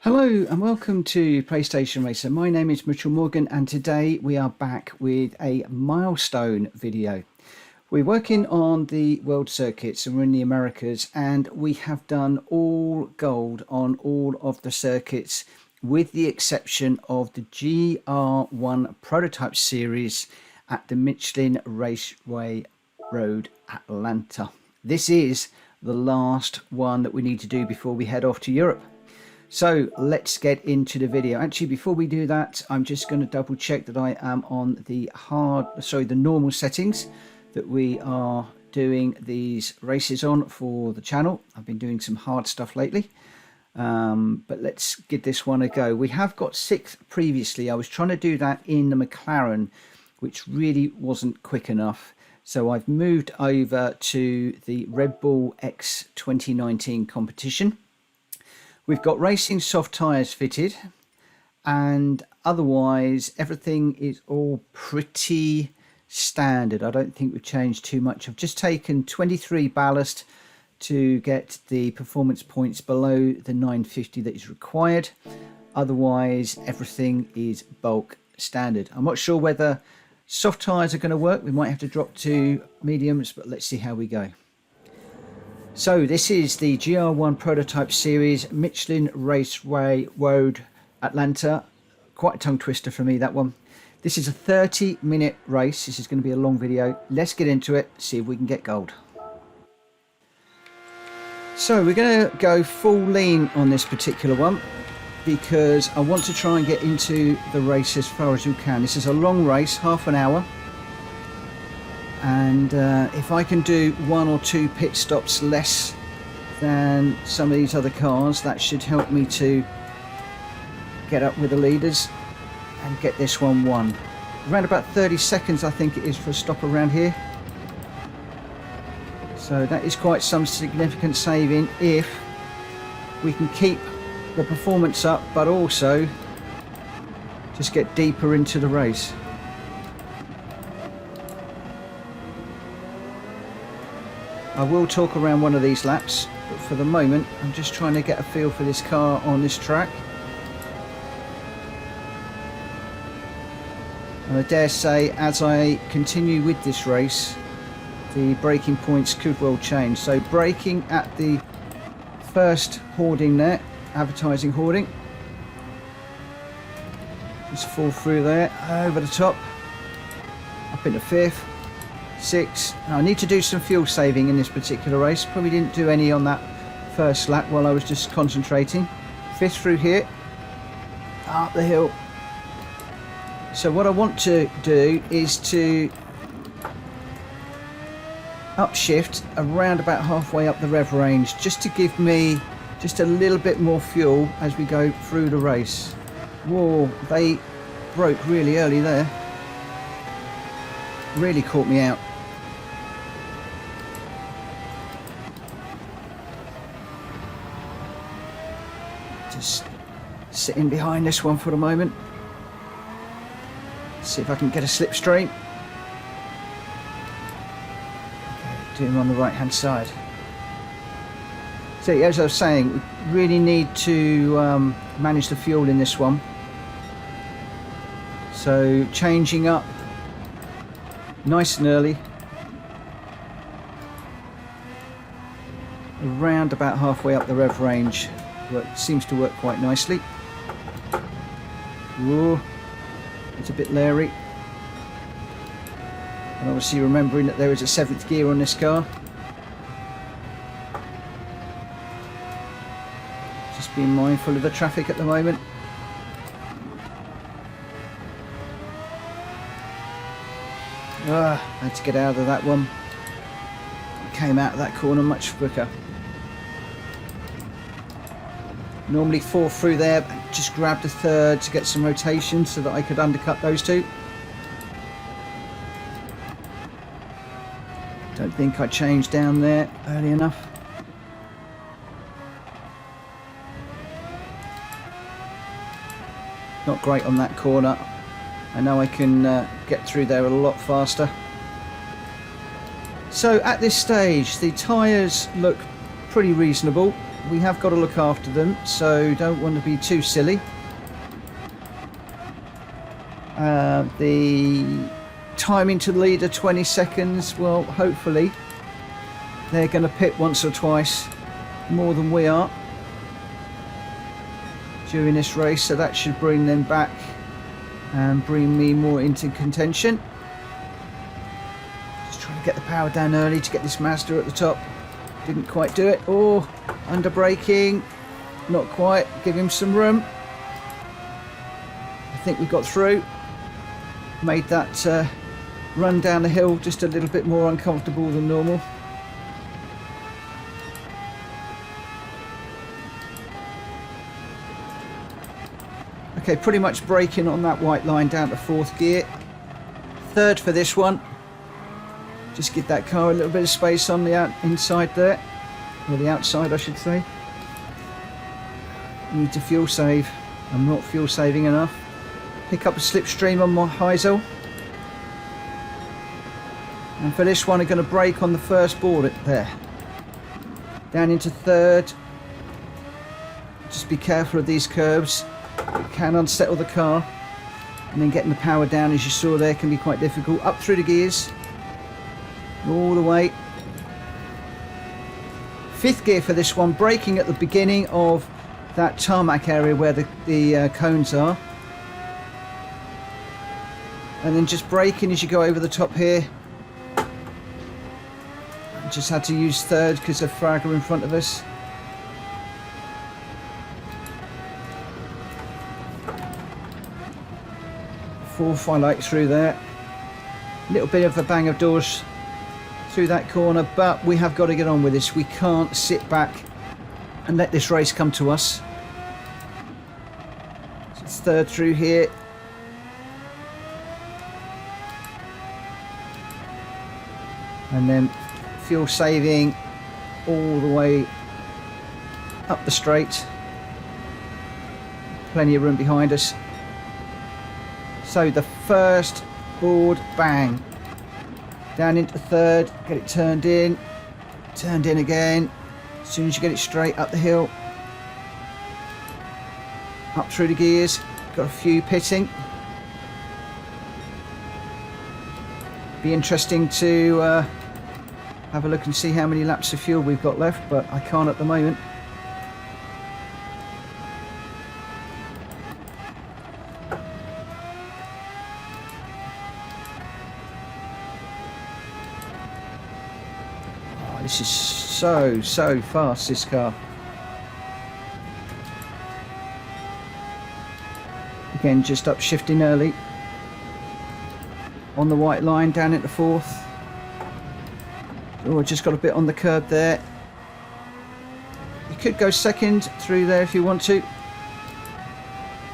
Hello and welcome to PlayStation Racer. My name is Mitchell Morgan and today we are back with a milestone video. We're working on the world circuits and we're in the Americas, and we have done all gold on all of the circuits with the exception of the Gr.1 Prototype Series at the Michelin Raceway Road Atlanta. This is the last one that we need to do before we head off to Europe. So let's get into the video. Actually, before we do that, I'm just going to double check that I am on the normal settings that we are doing these races on for the channel. I've been doing some hard stuff lately, but let's give this one a go. We have got 6th previously. I was trying to do that in the McLaren, which really wasn't quick enough. So I've moved over to the Rad Bull X2019 competition. We've got racing soft tyres fitted, and otherwise everything is all pretty standard. I don't think we've changed too much. I've just taken 23 ballast to get the performance points below the 950 that is required. Otherwise everything is bulk standard. I'm not sure whether soft tyres are going to work. We might have to drop to mediums, but let's see how we go. So this is the Gr.1 Prototype Series, Michelin Raceway Road Atlanta. Quite a tongue twister for me, that one. This is a 30-minute race. This is going to be a long video. Let's get into it, see if we can get gold. So we're going to go full lean on this particular one because I want to try and get into the race as far as we can. This is a long race, half an hour. And if I can do 1 or 2 pit stops less than some of these other cars, that should help me to get up with the leaders and get this one won. Around about 30 seconds I think it is for a stop around here, so that is quite some significant saving if we can keep the performance up but also just get deeper into the race. I will talk around one of these laps, but for the moment I'm just trying to get a feel for this car on this track. And I dare say as I continue with this race, the braking points could well change. So braking at the first hoarding there, advertising hoarding. Just fall through there, over the top, up into 5th. 6. Now I need to do some fuel saving in this particular race. Probably didn't do any on that first lap while I was just concentrating. 5th through here, up the hill. So what I want to do is to upshift around about halfway up the rev range, just to give me just a little bit more fuel as we go through the race. Whoa, they broke really early there. Really caught me out. Just sitting behind this one for the moment. See if I can get a slipstream. Okay, doing on the right hand side. So as I was saying, we really need to manage the fuel in this one. So changing up nice and early, around about halfway up the rev range. Seems to work quite nicely. Whoa, it's a bit leery. And obviously remembering that there is a 7th gear on this car. Just being mindful of the traffic at the moment. Had to get out of that one. Came out of that corner much quicker. Normally 4 through there, but just grabbed a 3rd to get some rotation so that I could undercut those 2. Don't think I changed down there early enough. Not great on that corner. I know I can get through there a lot faster. So at this stage the tyres look pretty reasonable. we have got to look after them, so don't want to be too silly. The timing to the leader 20 seconds. Well, hopefully they're going to pit once or twice more than we are during this race, so that should bring them back and bring me more into contention. Just trying to get the power down early to get this Mazda at the top. Didn't quite do it. Oh, under braking, not quite. Give him some room. I think we got through. Made that run down the hill just a little bit more uncomfortable than normal. Okay, pretty much braking on that white line down to 4th gear. 3rd for this one. Just give that car a little bit of space on the inside there, or the outside I should say. Need to fuel save. I'm not fuel saving enough. Pick up a slipstream on my Heisel. And for this one I'm going to brake on the first board there. Down into 3rd. Just be careful of these curves. It can unsettle the car. And then getting the power down, as you saw there, can be quite difficult. Up through the gears. All the way. 5th gear for this one. Braking at the beginning of that tarmac area where the cones are. And then just braking as you go over the top here. Just had to use 3rd because of Fragger in front of us. Fourth, I like through there. A little bit of a bang of doors through that corner, but we have got to get on with this. We can't sit back and let this race come to us. So it's 3rd through here. And then fuel saving all the way up the straight. Plenty of room behind us. So the first board, bang. Down into 3rd, get it turned in again. As soon as you get it straight up the hill. Up through the gears, got a few pitting. Be interesting to have a look and see how many laps of fuel we've got left, but I can't at the moment. Oh, this is so fast, this car. Again, just upshifting early. On the white line, down into 4th. Oh, just got a bit on the curb there. You could go 2nd through there if you want to.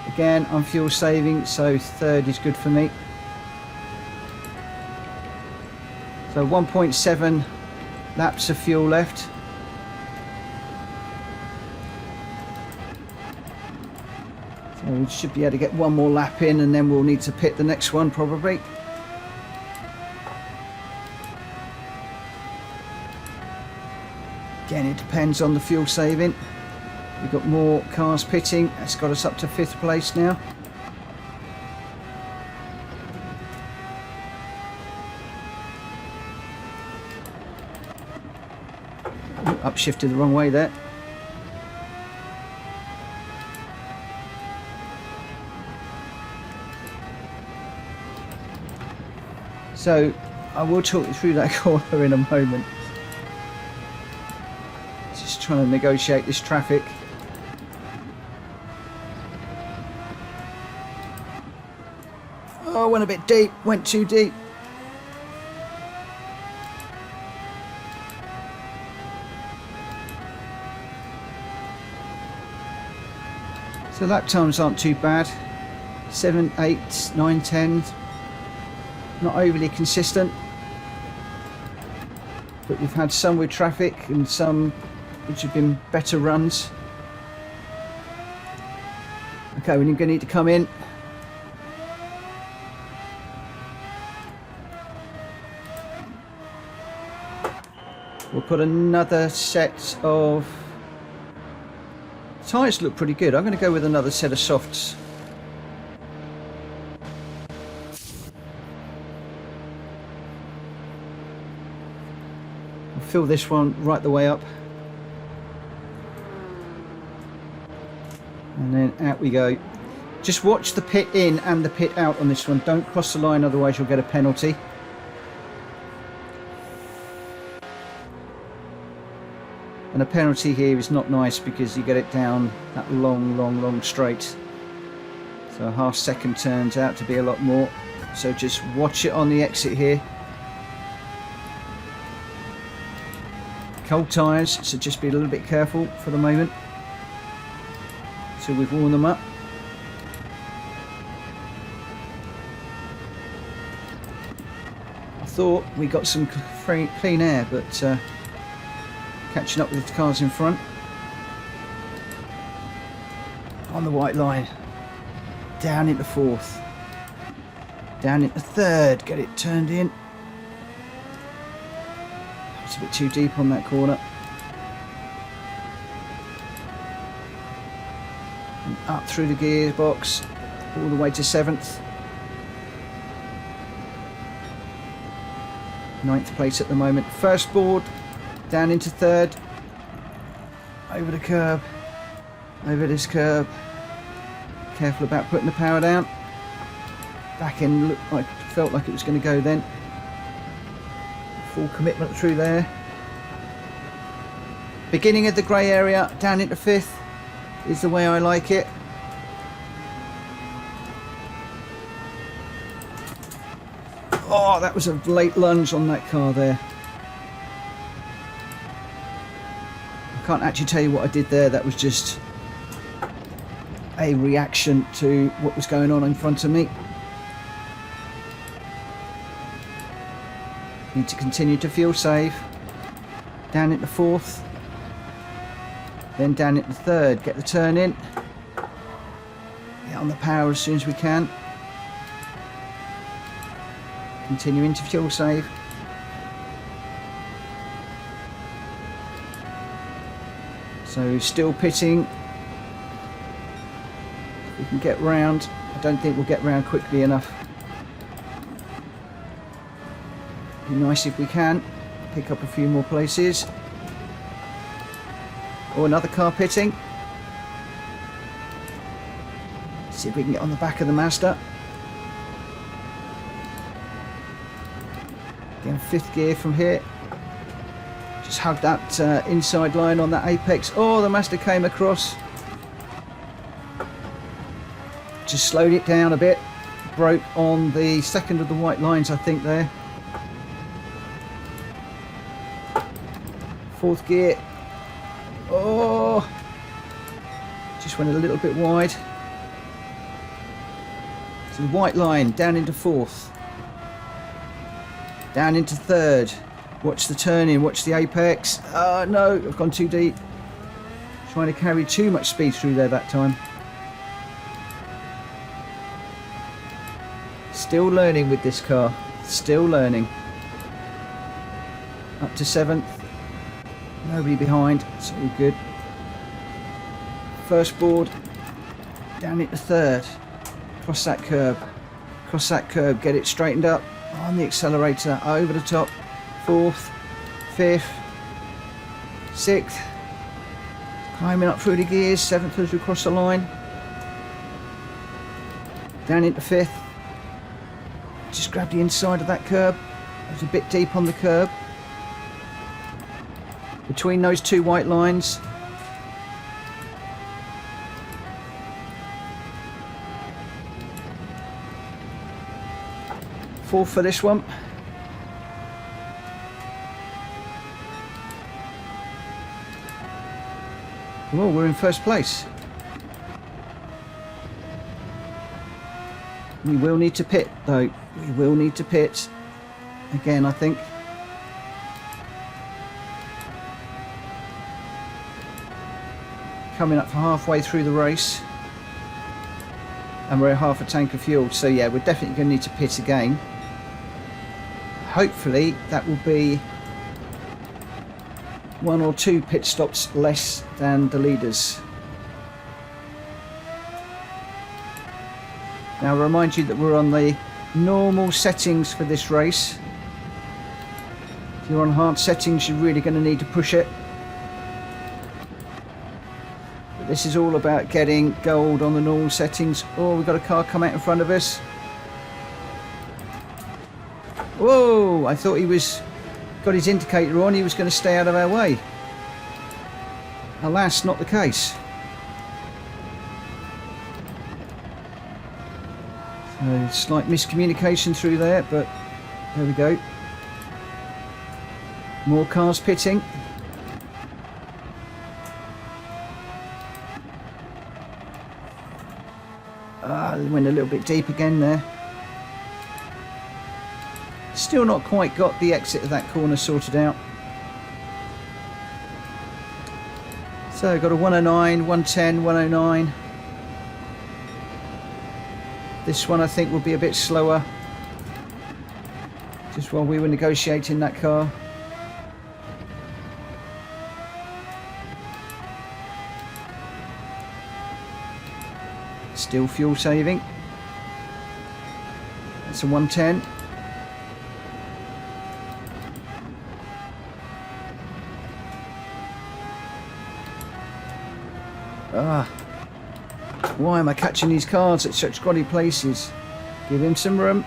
Again, I'm fuel saving, so 3rd is good for me. So 1.7 laps of fuel left. So we should be able to get one more lap in, and then we'll need to pit the next one probably. Again, it depends on the fuel saving. We've got more cars pitting. That's got us up to 5th place now. Ooh, upshifted the wrong way there. So I will talk you through that corner in a moment. Just trying to negotiate this traffic. Oh, went a bit deep, went too deep. So lap times aren't too bad. 7, 8, 9, 10. Not overly consistent. But we've had some with traffic and some which have been better runs. Okay, we're going to need to come in. We'll put another set of tyres look pretty good. I'm going to go with another set of softs. I'll fill this one right the way up. And then out we go. Just watch the pit in and the pit out on this one. Don't cross the line, otherwise you'll get a penalty. And a penalty here is not nice because you get it down that long straight. So a half second turns out to be a lot more. So just watch it on the exit here. Cold tyres, so just be a little bit careful for the moment. So we've worn them up. I thought we got some clean air, but catching up with the cars in front. On the white line. Down into fourth. Down into third. Get it turned in. It's a bit too deep on that corner. And up through the gearbox. All the way to 7th. 9th place at the moment. First board. Down into 3rd. Over the curb. Over this curb. Careful about putting the power down. Back end looked like, felt like it was going to go then. Full commitment through there. Beginning of the grey area. Down into 5th. Is the way I like it. Oh, that was a late lunge on that car there. I can't actually tell you what I did there. That was just a reaction to what was going on in front of me. Need to continue to fuel save. Down into 4th. Then down into 3rd. Get the turn in. Get on the power as soon as we can. Continuing to fuel save. So still pitting. If we can get round. I don't think we'll get round quickly enough. Be nice if we can. Pick up a few more places. Or another car pitting. See if we can get on the back of the Mazda. Again, 5th gear from here. Just hug that inside line on that apex. Oh, the Mazda came across. Just slowed it down a bit. Broke on the second of the white lines, I think, there. 4th gear. Oh! Just went a little bit wide. So the white line down into 4th. Down into 3rd. Watch the turn in, watch the apex. Oh no, I've gone too deep. Trying to carry too much speed through there that time. Still learning with this car. Still learning. Up to 7th. Nobody behind, so all good. First board. Down into 3rd. Cross that curb. Cross that curb, get it straightened up. On the accelerator, over the top. 4th, 5th, 6th, climbing up through the gears, 7th as we cross the line, down into 5th, just grab the inside of that curb, it was a bit deep on the curb, between those two white lines, fourth for this one. Well, we're in first place. We will need to pit though. We will need to pit again, I think. Coming up for halfway through the race. And we're at half a tank of fuel. So yeah, we're definitely going to need to pit again. Hopefully that will be 1 or 2 pit stops less than the leaders. Now I remind you that we're on the normal settings for this race. If you're on hard settings, you're really going to need to push it. But this is all about getting gold on the normal settings. Oh, we've got a car come out in front of us. Whoa, I thought he was got his indicator on, he was going to stay out of our way. Alas, not the case. So, slight miscommunication through there, but there we go. More cars pitting. Ah, they went a little bit deep again there. Still not quite got the exit of that corner sorted out. So got a 109, 110, 109. This one I think will be a bit slower. Just while we were negotiating that car. Still fuel saving. That's a 110. Ah, why am I catching these cars at such grotty places? Give him some room.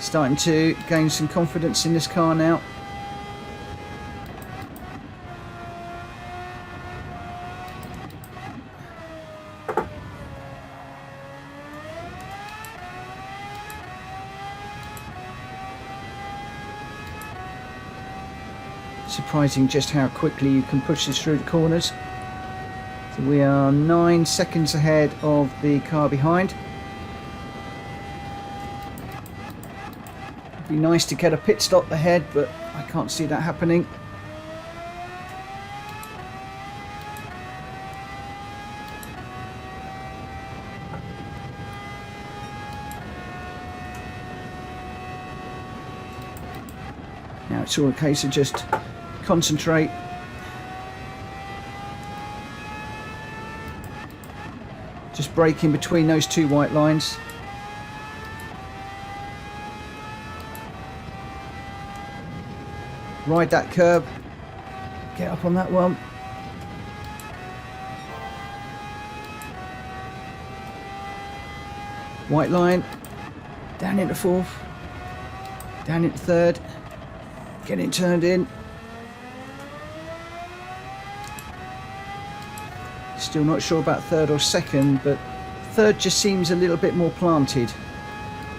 Starting to gain some confidence in this car now. Surprising just how quickly you can push this through the corners. So we are 9 seconds ahead of the car behind. It'd be nice to get a pit stop ahead, but I can't see that happening. Now it's all a case of just concentrate. Just break in between those two white lines. Ride that curb. Get up on that one. White line. Down into fourth. Down into third. Get it turned in. Still not sure about third or second, but third just seems a little bit more planted.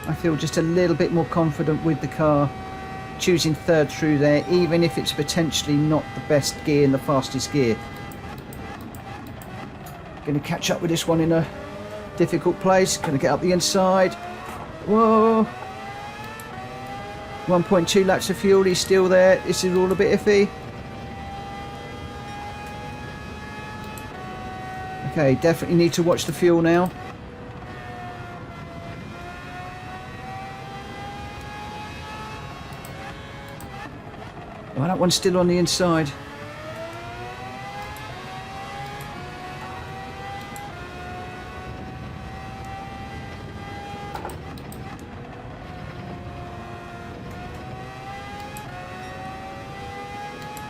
I feel just a little bit more confident with the car choosing third through there, even if it's potentially not the best gear and the fastest gear. Going to catch up with this one in a difficult place. Going to get up the inside. Whoa. 1.2 laps of fuel, he's still there. This is all a bit iffy. Okay, definitely need to watch the fuel now. Oh, that one's still on the inside.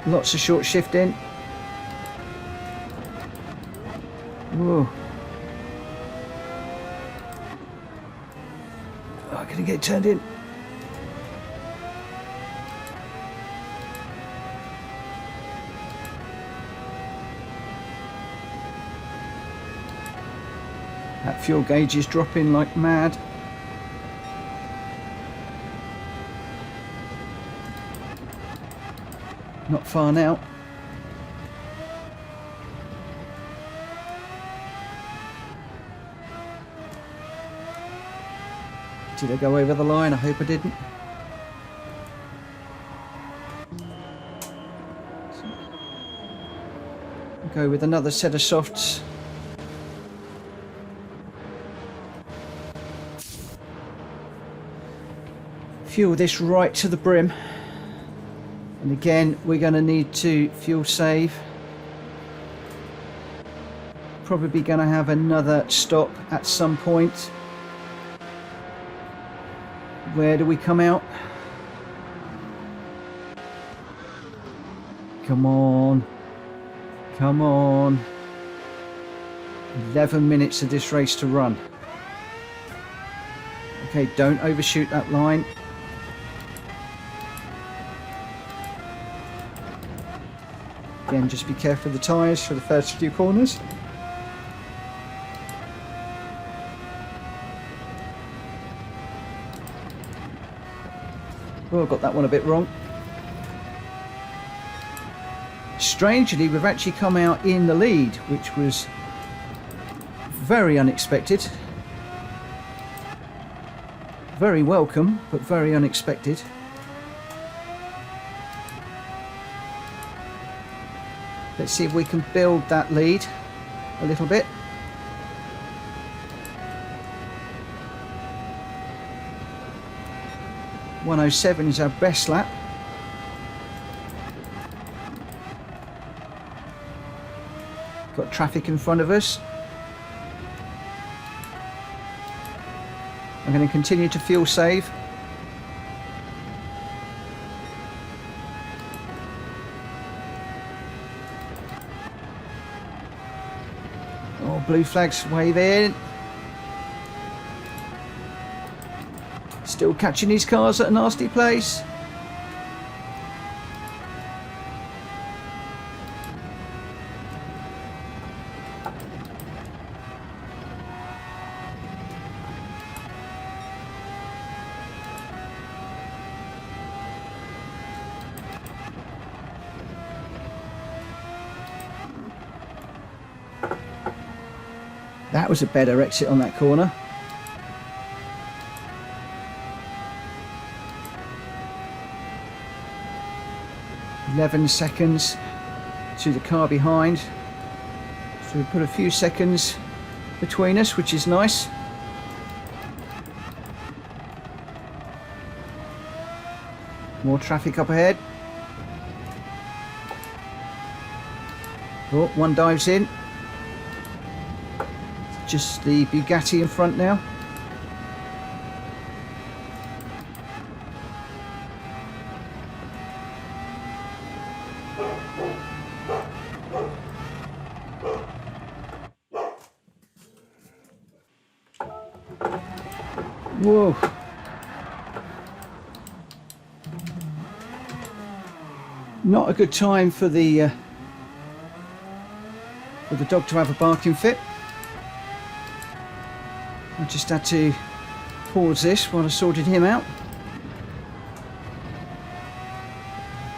Lots of short shifting. Whoa. Oh, I'm gonna get turned in. That fuel gauge is dropping like mad. Not far now. Did I go over the line? I hope I didn't. Go with another set of softs. Fuel this right to the brim. And again, we're going to need to fuel save. Probably going to have another stop at some point. Where do we come out? Come on. Come on. 11 minutes of this race to run. Okay, don't overshoot that line. Again, just be careful of the tyres for the first few corners. Oh, I got that one a bit wrong. Strangely, we've actually come out in the lead, which was very unexpected. Very welcome, but very unexpected. Let's see if we can build that lead a little bit. .107 is our best lap. Got traffic in front of us. I'm going to continue to fuel save. Oh, blue flags waving. Still catching these cars at a nasty place. That was a better exit on that corner. .11 seconds to the car behind. So we put a few seconds between us, which is nice. More traffic up ahead. Oh, one dives in. Just the Bugatti in front now. Whoa. Not a good time for the dog to have a barking fit. I just had to pause this while I sorted him out.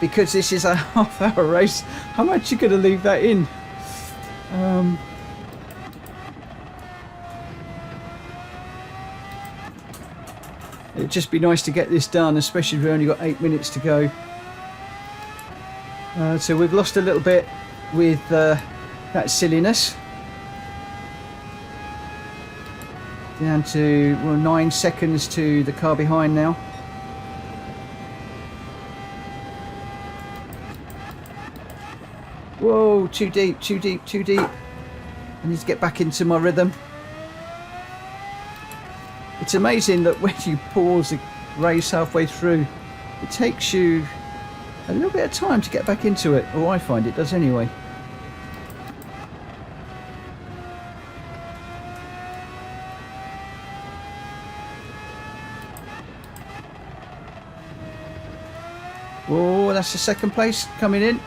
Because this is a half-hour race, how much you going to leave that in? It'd just be nice to get this done, especially if we've only got 8 minutes to go. So we've lost a little bit with that silliness. Down to 9 seconds to the car behind now. Whoa, too deep, too deep, too deep. I need to get back into my rhythm. It's amazing that when you pause the race halfway through, it takes you a little bit of time to get back into it, or I find it does anyway. Oh, that's the second place coming in.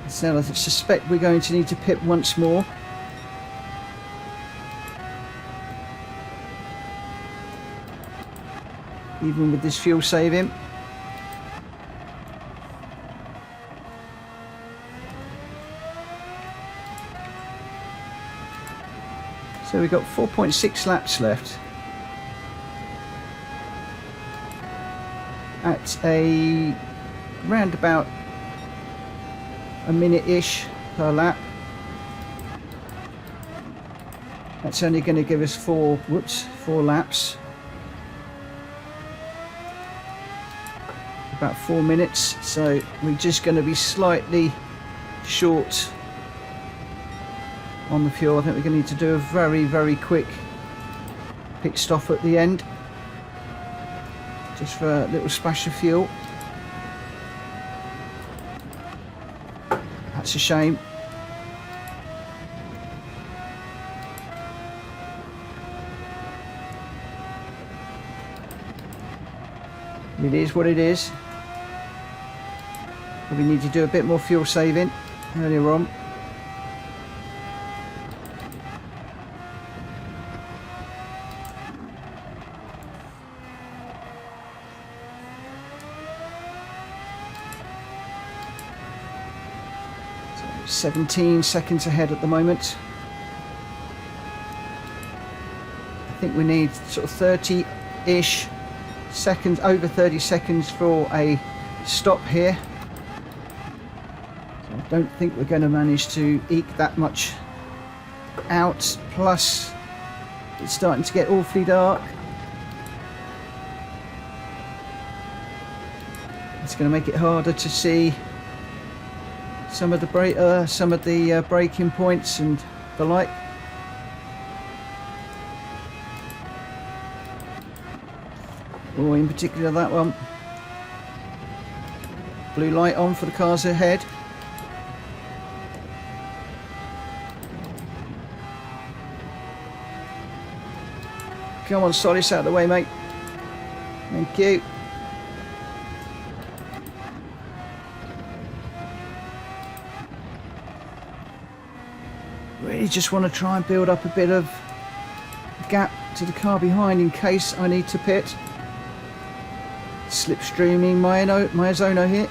So I suspect we're going to need to pit once more. Even with this fuel saving. So we've got 4.6 laps left at a roundabout a minute-ish per lap. That's only going to give us four laps. About 4 minutes, so we're just going to be slightly short on the fuel. I think we're going to need to do a very quick pit stop at the end, just for a little splash of fuel. That's a shame. It is what it is. We need to do a bit more fuel saving earlier on. So 17 seconds ahead at the moment. I think we need sort of 30-ish seconds, over 30 seconds for a stop here. So I don't think we're going to manage to eke that much out, plus it's starting to get awfully dark. It's going to make it harder to see some of the braking points and the like. Or in particular that one. Blue light on for the cars ahead. Come on, Solis, out of the way, mate. Thank you. Really just want to try and build up a bit of gap to the car behind in case I need to pit. Slipstreaming my Ozono here.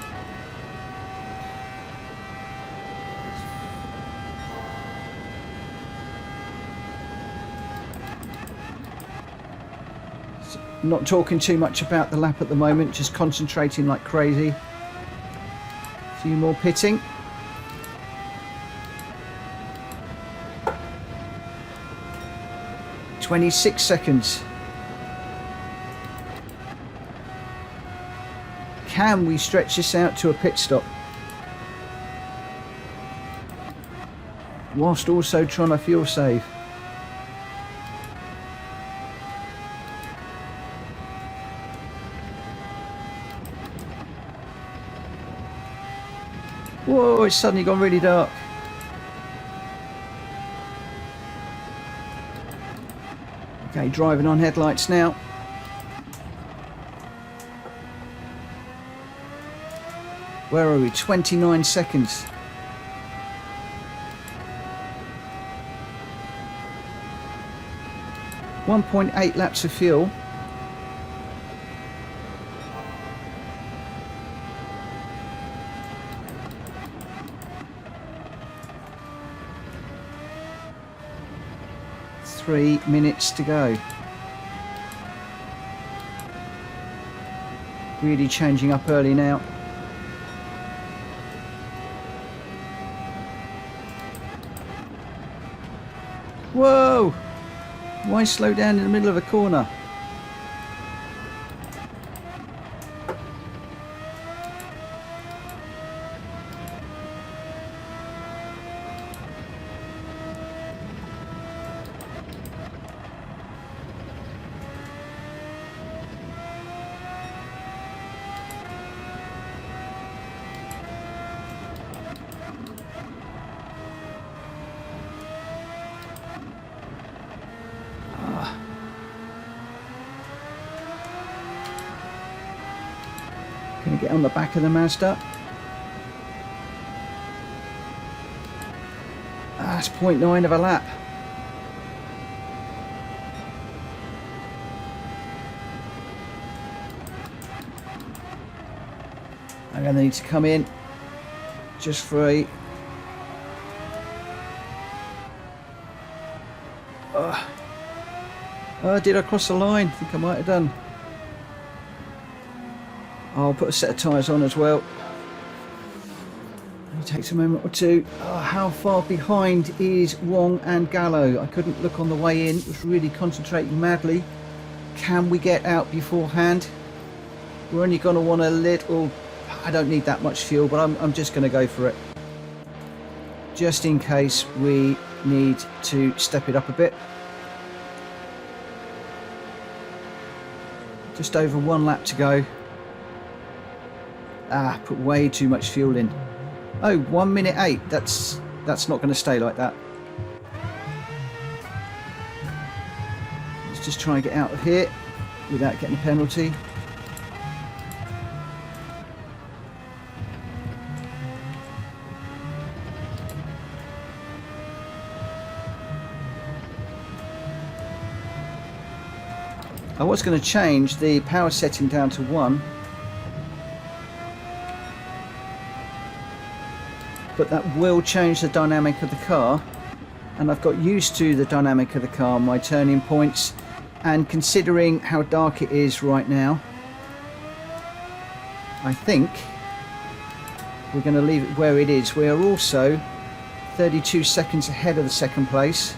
So, not talking too much about the lap at the moment, just concentrating like crazy. A few more pitting. "26 seconds. Can we stretch this out to a pit stop whilst also trying to fuel save? Whoa, it's suddenly gone really dark. Okay, driving on headlights now. Where are we? 29 seconds. .8 laps of fuel. Three minutes to go. Really changing up early now. Whoa! Why slow down in the middle of a corner? Gonna get on the back of the Mazda. That's 0.9 of a lap. I'm gonna need to come in just for a did I cross the line? I think I might have done. I'll put a set of tyres on as well. It takes a moment or two. Oh, how far behind is Wong and Gallo? I couldn't look on the way in. Was really concentrating madly. Can we get out beforehand? We're only going to want a little... I don't need that much fuel, but I'm just going to go for it. Just in case we need to step it up a bit. Just over 1 lap to go. Ah, put way too much fuel in. Oh, 1 minute 8. That's not going to stay like that. Let's just try and get out of here without getting a penalty. I was going to change the power setting down to 1, but that will change the dynamic of the car, and I've got used to the dynamic of the car, my turning points, and considering how dark it is right now, I think we're going to leave it where it is. We are also 32 seconds ahead of the second place.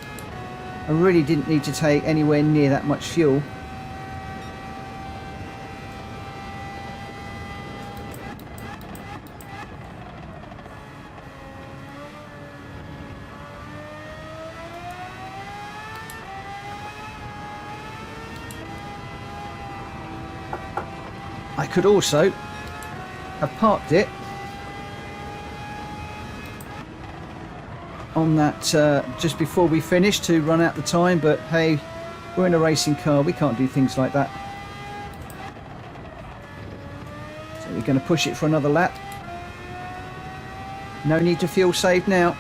I really didn't need to take anywhere near that much fuel. I could also have parked it on that just before we finish to run out the time, but hey, we're in a racing car, we can't do things like that. So we're going to push it for another lap. No need to fuel save now.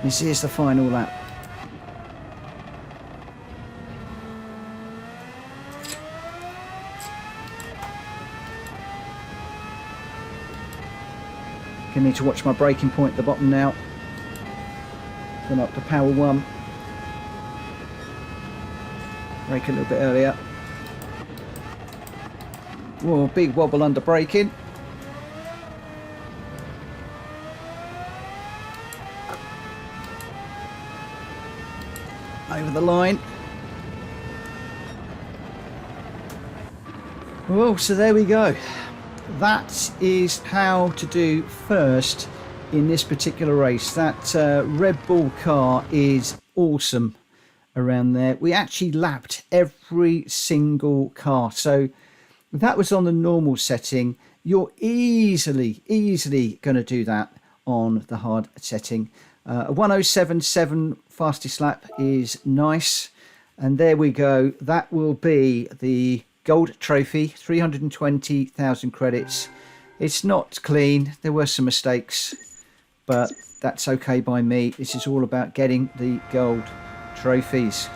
This is the final lap. I need to watch my braking point at the bottom now. Going up to power 1. Brake a little bit earlier. Whoa, big wobble under braking. Over the line. Oh, so there we go. That is how to do first in this particular race. That Red Bull car is awesome around there. We actually lapped every single car. So if that was on the normal setting, you're easily going to do that on the hard setting. A 1:07.7 fastest lap is nice, and there we go. That will be the gold trophy, 320,000 credits. It's not clean, there were some mistakes, but that's okay by me. This is all about getting the gold trophies.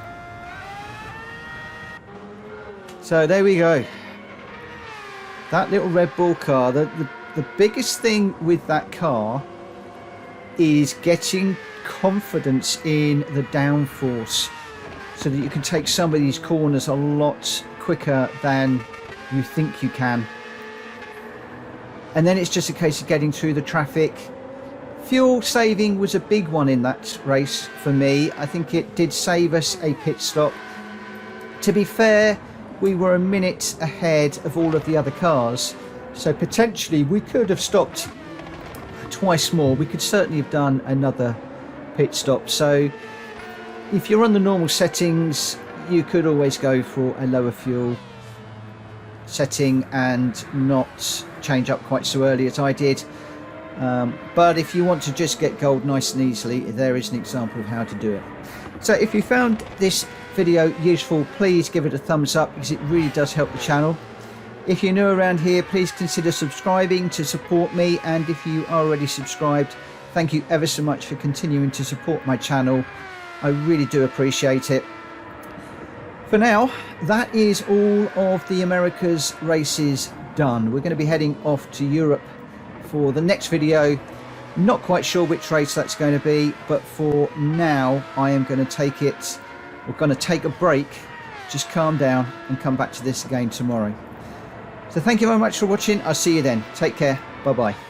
So there we go. That little Red Bull car, the biggest thing with that car is getting confidence in the downforce so that you can take some of these corners a lot quicker than you think you can. And then it's just a case of getting through the traffic. Fuel saving was a big one in that race for me. I think it did save us a pit stop. To be fair, we were a minute ahead of all of the other cars, so potentially we could have stopped twice more. We could certainly have done another pit stop. So if you're on the normal settings, you could always go for a lower fuel setting and not change up quite so early as I did. But if you want to just get gold nice and easily, there is an example of how to do it. So if you found this video useful, please give it a thumbs up, because it really does help the channel. If you're new around here, please consider subscribing to support me, and if you are already subscribed, thank you ever so much for continuing to support my channel. I really do appreciate it. For now, that is all of the Americas races done. We're going to be heading off to Europe for the next video, Not quite sure which race that's going to be, but for now I am going to take it, we're going to take a break, just calm down and come back to this again tomorrow. So thank you very much for watching. I'll see you then. Take care. Bye bye.